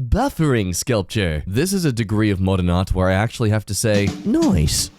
Buffering sculpture. This is a degree of modern art where I actually have to say, nice.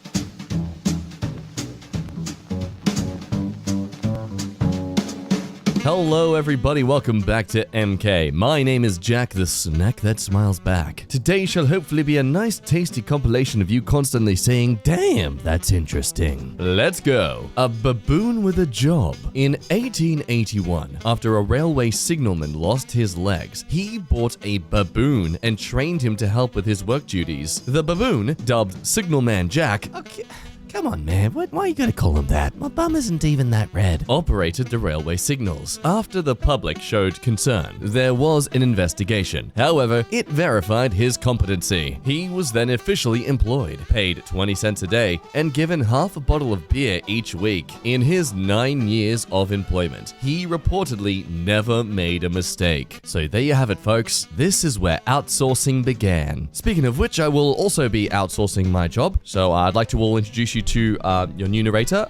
Hello everybody, welcome back to EmKay. My name is Jack, the snack that smiles back. Today shall hopefully be a nice tasty compilation of you constantly saying, damn, that's interesting. Let's go. A baboon with a job. In 1881, after a railway signalman lost his legs, he bought a baboon and trained him to help with his work duties. The baboon, dubbed Signalman Jack, okay, come on, man. Why you gotta call him that? My bum isn't even that red. Operated the railway signals. After the public showed concern, there was an investigation. However, it verified his competency. He was then officially employed, paid 20 cents a day, and given half a bottle of beer each week. In his 9 years of employment, he reportedly never made a mistake. So there you have it, folks. This is where outsourcing began. Speaking of which, I will also be outsourcing my job. So I'd like to introduce you to your new narrator,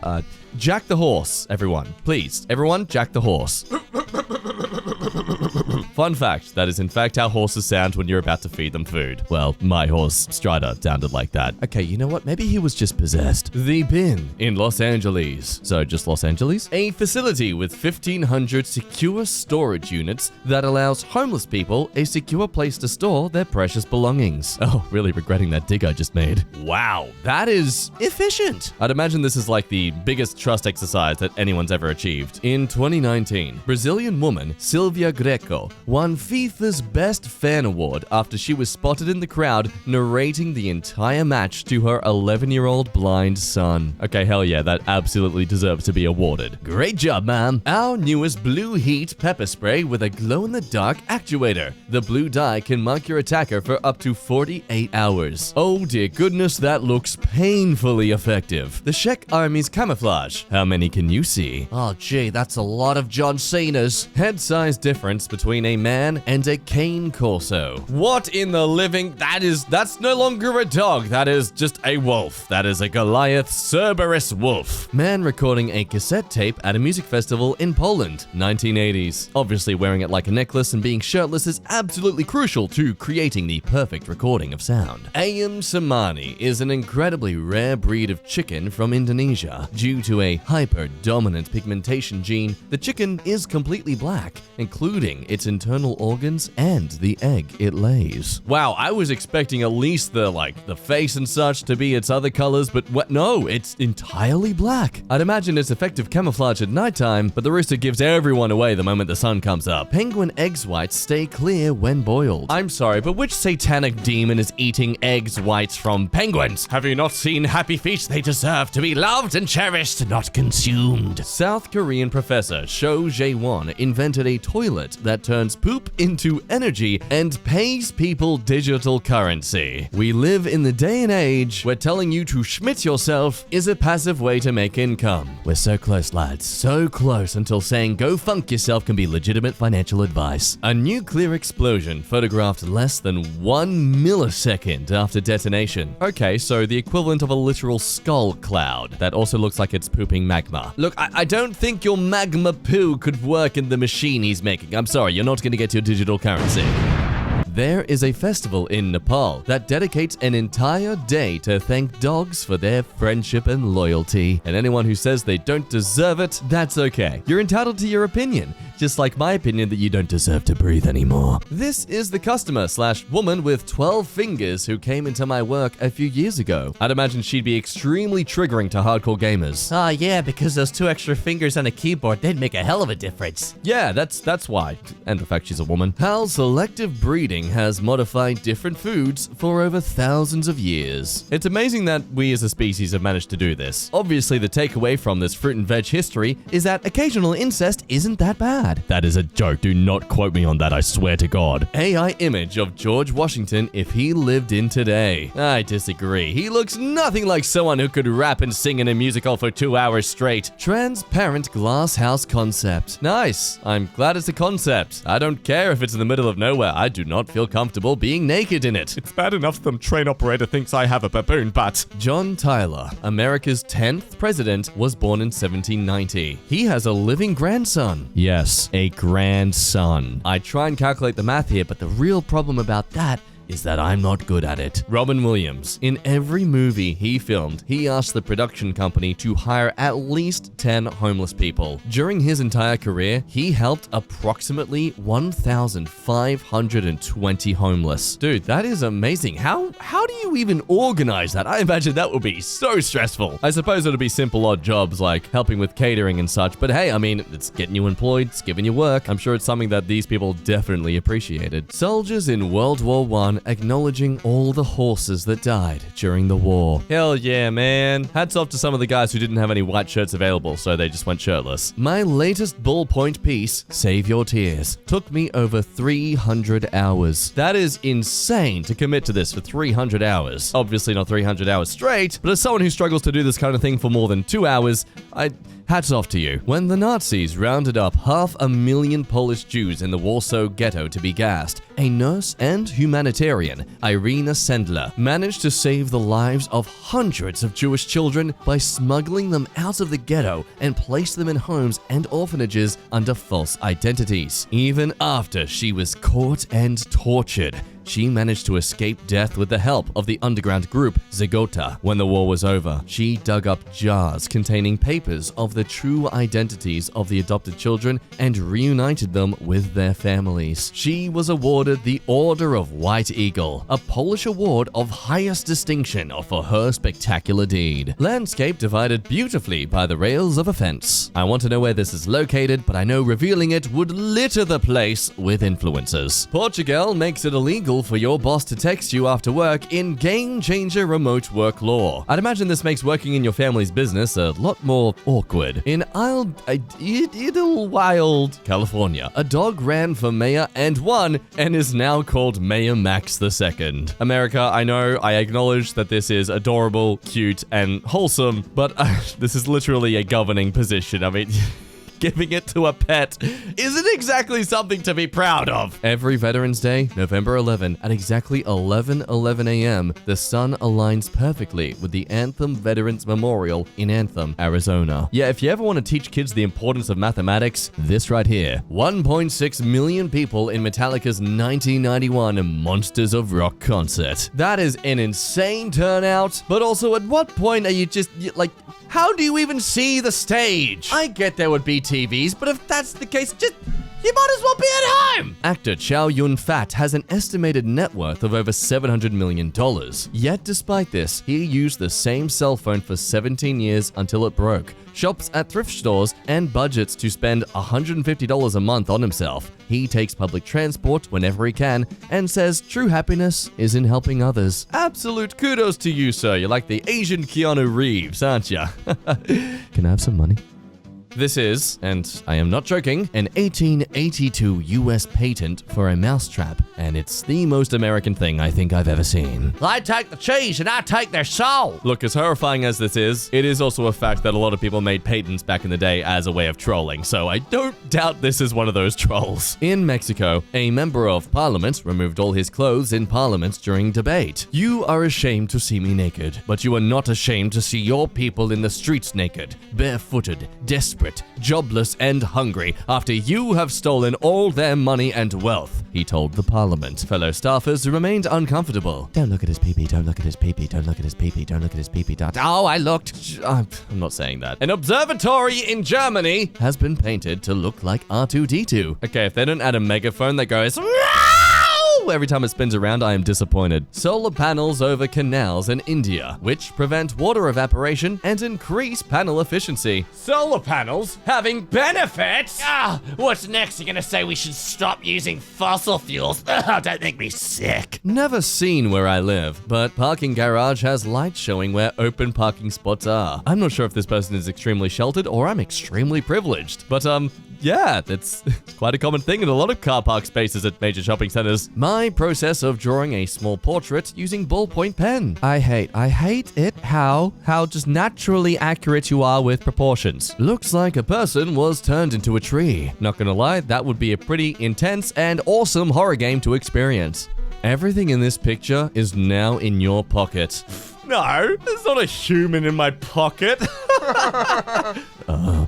Jack the Horse, everyone. Please, everyone, Jack the Horse. Fun fact, that is in fact how horses sound when you're about to feed them food. Well, my horse, Strider, sounded like that. Okay, you know what? Maybe he was just possessed. The Bin in Los Angeles. So just Los Angeles? A facility with 1,500 secure storage units that allows homeless people a secure place to store their precious belongings. Oh, really regretting that dig I just made. Wow, that is efficient. I'd imagine this is like the biggest trust exercise that anyone's ever achieved. In 2019, Brazilian woman Silvia Greco won FIFA's Best Fan Award after she was spotted in the crowd narrating the entire match to her 11-year-old blind son. Okay, hell yeah, that absolutely deserves to be awarded. Great job, ma'am. Our newest Blue Heat pepper spray with a glow-in-the-dark actuator. The blue dye can mark your attacker for up to 48 hours. Oh dear goodness, that looks painfully effective. The Czech Army's camouflage. How many can you see? Oh gee, that's a lot of John Cena's. Head size difference between a man and a cane corso. What in the living? That's no longer a dog. That is just a wolf. That is a Goliath Cerberus wolf. Man recording a cassette tape at a music festival in Poland, 1980s. Obviously wearing it like a necklace and being shirtless is absolutely crucial to creating the perfect recording of sound. Ayam Cemani is an incredibly rare breed of chicken from Indonesia. Due to a hyper-dominant pigmentation gene, the chicken is completely black, including its internal organs and the egg it lays. Wow, I was expecting at least the face and such to be its other colors, but what? No, it's entirely black. I'd imagine it's effective camouflage at nighttime, but the rooster gives everyone away the moment the sun comes up. Penguin eggs whites stay clear when boiled. I'm sorry, but which satanic demon is eating eggs whites from penguins? Have you not seen Happy Feet? They deserve to be loved and cherished, not consumed. South Korean professor Cho Jae-won invented a toilet that turns poop into energy and pays people digital currency. We live in the day and age where telling you to schmidt yourself is a passive way to make income. We're so close, lads. So close until saying go funk yourself can be legitimate financial advice. A nuclear explosion photographed less than 1 millisecond after detonation. Okay, so the equivalent of a literal skull cloud that also looks like it's pooping magma. Look, I don't think your magma poo could work in the machine he's making. I'm sorry, you're not going to get your digital currency. There is a festival in Nepal that dedicates an entire day to thank dogs for their friendship and loyalty. And anyone who says they don't deserve it, that's okay. You're entitled to your opinion, just like my opinion that you don't deserve to breathe anymore. This is the customer/woman with 12 fingers who came into my work a few years ago. I'd imagine she'd be extremely triggering to hardcore gamers. Oh yeah, because those 2 extra fingers on a keyboard, they'd make a hell of a difference. Yeah, that's why. And the fact she's a woman. How selective breeding has modified different foods for over thousands of years. It's amazing that we as a species have managed to do this. Obviously, the takeaway from this fruit and veg history is that occasional incest isn't that bad. That is a joke. Do not quote me on that, I swear to God. AI image of George Washington if he lived in today. I disagree. He looks nothing like someone who could rap and sing in a musical for 2 hours straight. Transparent glass house concept. Nice. I'm glad it's a concept. I don't care if it's in the middle of nowhere. I do not feel comfortable being naked in it. It's bad enough some train operator thinks I have a baboon butt. John Tyler, America's 10th president, was born in 1790. He has a living grandson. Yes, a grandson. I try and calculate the math here, but the real problem about that is that I'm not good at it. Robin Williams. In every movie he filmed, he asked the production company to hire at least 10 homeless people. During his entire career, he helped approximately 1,520 homeless. Dude, that is amazing. How do you even organize that? I imagine that would be so stressful. I suppose it would be simple odd jobs like helping with catering and such, but hey, I mean, it's getting you employed, it's giving you work. I'm sure it's something that these people definitely appreciated. Soldiers in World War I acknowledging all the horses that died during the war. Hell yeah, man. Hats off to some of the guys who didn't have any white shirts available, so they just went shirtless. My latest ballpoint piece, Save Your Tears, took me over 300 hours. That is insane to commit to this for 300 hours. Obviously not 300 hours straight, but as someone who struggles to do this kind of thing for more than 2 hours, hats off to you. When the Nazis rounded up 500,000 Polish Jews in the Warsaw Ghetto to be gassed, a nurse and humanitarian, Irina Sendler, managed to save the lives of hundreds of Jewish children by smuggling them out of the ghetto and place them in homes and orphanages under false identities. Even after she was caught and tortured, she managed to escape death with the help of the underground group Zagota. When the war was over, she dug up jars containing papers of the true identities of the adopted children and reunited them with their families. She was awarded the Order of White Eagle, a Polish award of highest distinction for her spectacular deed. Landscape divided beautifully by the rails of a fence. I want to know where this is located, but I know revealing it would litter the place with influencers. Portugal makes it illegal for your boss to text you after work in game-changer remote work law. I'd imagine this makes working in your family's business a lot more awkward. In Idlewild, California, a dog ran for mayor and won and is now called Mayor Max II. America, I know, I acknowledge that this is adorable, cute, and wholesome, but this is literally a governing position. I mean... Giving it to a pet isn't exactly something to be proud of. Every Veterans Day, November 11, at exactly 11:11 a.m., the sun aligns perfectly with the Anthem Veterans Memorial in Anthem, Arizona. Yeah, if you ever want to teach kids the importance of mathematics, this right here. 1.6 million people in Metallica's 1991 Monsters of Rock concert. That is an insane turnout, but also at what point are you just, like... How do you even see the stage? I get there would be TVs, but if that's the case, you might as well be at home! Actor Chow Yun-fat has an estimated net worth of over $700 million. Yet despite this, he used the same cell phone for 17 years until it broke, shops at thrift stores, and budgets to spend $150 a month on himself. He takes public transport whenever he can and says true happiness is in helping others. Absolute kudos to you, sir. You're like the Asian Keanu Reeves, aren't ya? Can I have some money? This is, and I am not joking, an 1882 US patent for a mousetrap, and it's the most American thing I think I've ever seen. I take the cheese and I take their soul. Look, as horrifying as this is, it is also a fact that a lot of people made patents back in the day as a way of trolling, so I don't doubt this is one of those trolls. In Mexico, a member of parliament removed all his clothes in parliament during debate. You are ashamed to see me naked, but you are not ashamed to see your people in the streets naked, barefooted, desperate, jobless, and hungry after you have stolen all their money and wealth, he told the parliament. Fellow staffers remained uncomfortable. Don't look at his pee-pee, don't look at his pee-pee, don't look at his pee-pee, don't look at his pee-pee. Oh, I looked. I'm not saying that. An observatory in Germany has been painted to look like R2-D2. Okay, if they don't add a megaphone that goes... Every time it spins around, I am disappointed. Solar panels over canals in India, which prevent water evaporation and increase panel efficiency. Solar panels having benefits? What's next? You're gonna say we should stop using fossil fuels? Don't make me sick. Never seen where I live, but parking garage has lights showing where open parking spots are. I'm not sure if this person is extremely sheltered or I'm extremely privileged, but Yeah, it's quite a common thing in a lot of car park spaces at major shopping centers. My process of drawing a small portrait using ballpoint pen. I hate it how just naturally accurate you are with proportions. Looks like a person was turned into a tree. Not gonna lie, that would be a pretty intense and awesome horror game to experience. Everything in this picture is now in your pocket. No, there's not a human in my pocket.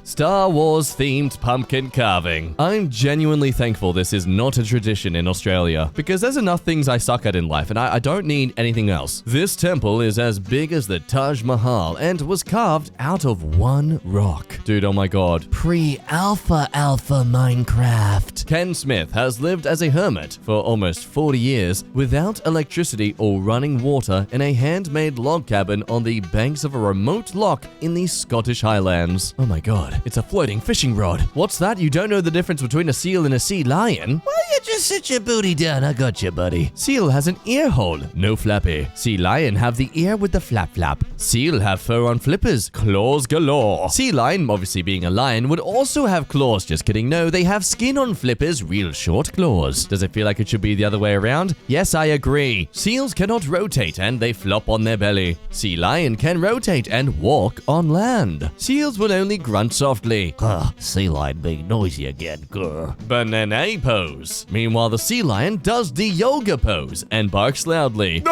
Star Wars themed pumpkin carving. I'm genuinely thankful this is not a tradition in Australia, because there's enough things I suck at in life and I don't need anything else. This temple is as big as the Taj Mahal and was carved out of one rock. Dude, oh my god. Pre-alpha Minecraft. Ken Smith has lived as a hermit for almost 40 years without electricity or running water in a handmade log cabin on the banks of a remote loch in the Scottish Highlands. Oh my god, it's a floating fishing rod. What's that? You don't know the difference between a seal and a sea lion? Well, you just sit your booty down. I got you, buddy. Seal has an ear hole, no flappy. Sea lion have the ear with the flap. Seal have fur on flippers, claws galore. Sea lion, obviously being a lion, would also have claws. Just kidding, no, they have skin on flippers, real short claws. Does it feel like it should be the other way around? Yes, I agree. Seals cannot rotate and they flop on their belly. Sea lion can rotate and walk on land. Seals will only grunt softly. Sea lion being noisy again. Grr. Banana pose. Meanwhile, the sea lion does the yoga pose and barks loudly.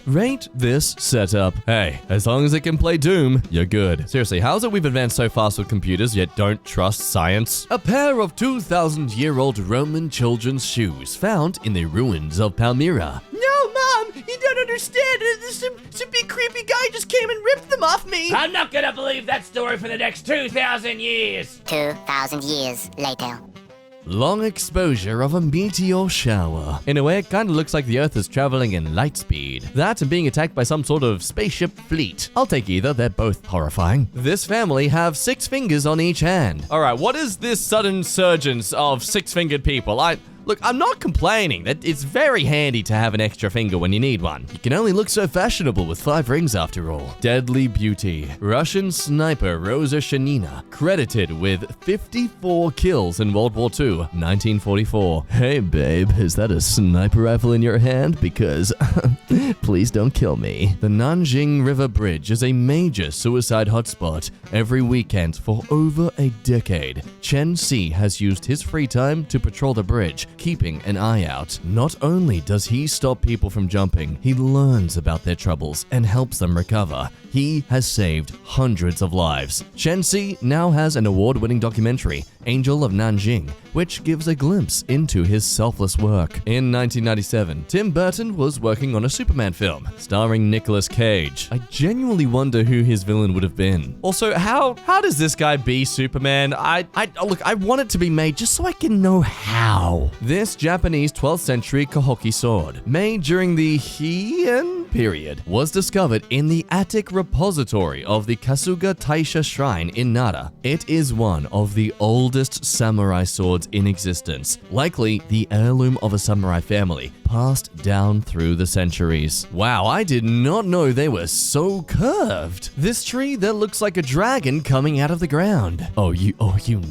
Rate this setup. Hey, as long as it can play Doom, you're good. Seriously, how is it we've advanced so fast with computers yet don't trust science? A pair of 2,000-year-old Roman children's shoes found in the ruins of Palmyra. No, Mom, you don't understand. Some big creepy guy just came and ripped them off me. I'm not gonna believe that story for the next 2,000 years. 2,000 years later. Long exposure of a meteor shower. In a way, it kind of looks like the Earth is traveling in light speed. That and being attacked by some sort of spaceship fleet. I'll take either, they're both horrifying. This family have 6 fingers on each hand. Alright, what is this sudden surgence of 6-fingered people? Look, I'm not complaining. That it's very handy to have an extra finger when you need one. You can only look so fashionable with 5 rings after all. Deadly beauty. Russian sniper Rosa Shanina, credited with 54 kills in World War II, 1944. Hey babe, is that a sniper rifle in your hand? Because please don't kill me. The Nanjing River Bridge is a major suicide hotspot. Every weekend for over a decade, Chen Si has used his free time to patrol the bridge, keeping an eye out. Not only does he stop people from jumping, he learns about their troubles and helps them recover. He has saved hundreds of lives. Chen Si now has an award-winning documentary, Angel of Nanjing, which gives a glimpse into his selfless work. In 1997, Tim Burton was working on a Superman film, starring Nicolas Cage. I genuinely wonder who his villain would have been. Also, how does this guy be Superman? Look, I want it to be made just so I can know how. This Japanese 12th century Kohoki sword, made during the Heian period, was discovered in the attic repository of the Kasuga Taisha Shrine in Nara. It is one of the oldest samurai swords in existence, likely the heirloom of a samurai family, passed down through the centuries. Wow, I did not know they were so curved. This tree that looks like a dragon coming out of the ground. Oh, you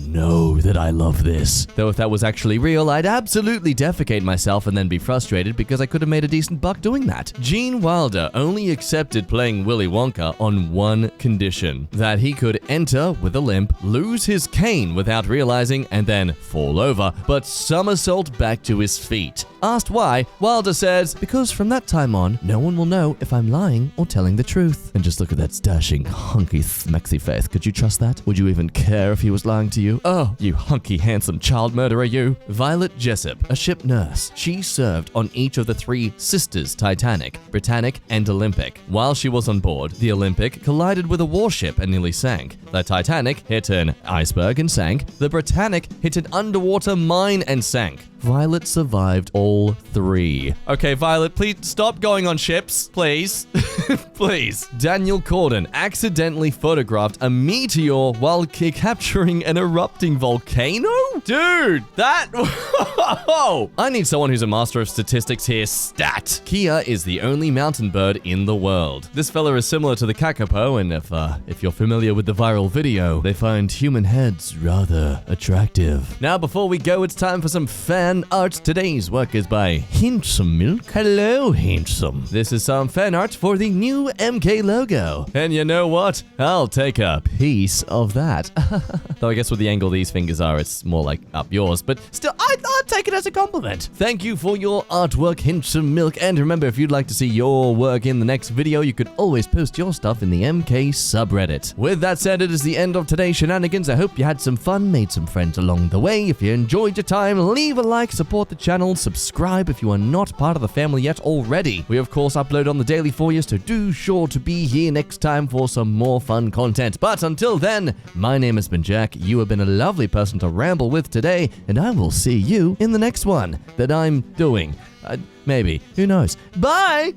know that I love this. Though if that was actually real, I'd absolutely defecate myself and then be frustrated because I could have made a decent buck doing that. Gene Wilder only accepted playing Willy Wonka on one condition: that he could enter with a limp, lose his cane without realizing, and then fall over, but somersault back to his feet. Asked why, Wilder says, because from that time on, no one will know if I'm lying or telling the truth. And just look at that dashing, hunky, smexy face. Could you trust that? Would you even care if he was lying to you? Oh, you hunky, handsome child murderer, you. Violet Jessup, a ship nurse. She served on each of the 3 sisters Titanic, Britannic, and Olympic. While she was on board, the Olympic collided with a warship and nearly sank. The Titanic hit an iceberg and sank. The Britannic hit an underwater mine and sank. Violet survived all 3. Okay, Violet, please stop going on ships, please. Please. Daniel Corden accidentally photographed a meteor while capturing an erupting volcano? Dude, that... I need someone who's a master of statistics here. Stat. Kia is the only mountain bird in the world. This fella is similar to the kakapo, and if you're familiar with the viral video, they find human heads rather attractive. Now, before we go, it's time for some fan art. Today's work is by Handsome Milk. Hello, Handsome. This is some fan art for the new EmKay logo. And you know what? I'll take a piece of that. Though I guess with the angle these fingers are, it's more like up yours, but still, I'd take it as a compliment. Thank you for your artwork, Handsome Milk. And remember, if you'd like to see your work in the next video, you could always post your stuff in the EmKay subreddit. With that said, it is the end of today's shenanigans. I hope you had some fun, made some friends along the way. If you enjoyed your time, leave a like, support the channel, subscribe if you are not part of the family yet already. We of course upload on the daily for you, so do sure to be here next time for some more fun content. But until then, my name has been Jack. You have been a lovely person to ramble with today, and I will see you in the next one that I'm doing. Maybe. Who knows? Bye!